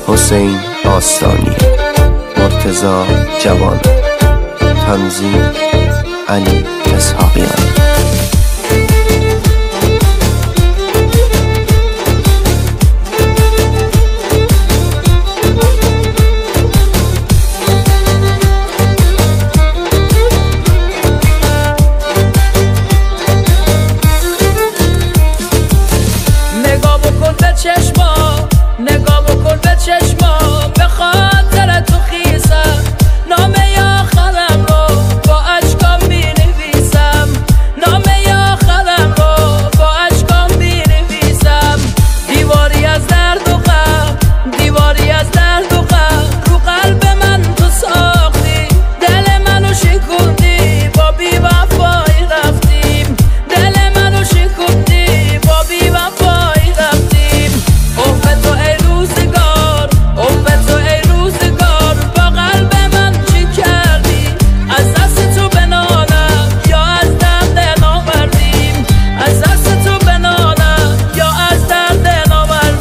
حسین آستانی، مرتضی جوان، تنظیم علی اسحاقیان. نگاه بکن به چشما، به خاطر تو خیسم، نامه آخرم رو با اشکام می‌نویسم، نامه آخرم رو با اشکام می‌نویسم. دیواری از درد و غم، دیواری از درد و غم، رو قلب من تو ساختی، دل منو شکوندی، با بی وفایی رفتیم، دل منو شکوندی، با بی وفایی رفتیم. عمر تو ای روزگار، عمر تو ای روزگار، با قلب من چی کردی؟ از دست تو بنالم یا از درد نامردیم، از دست تو بنالم یا از درد نامردیم.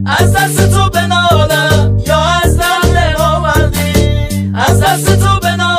از دست تو بنالم یا از درد نامردی، از دست تو بنالم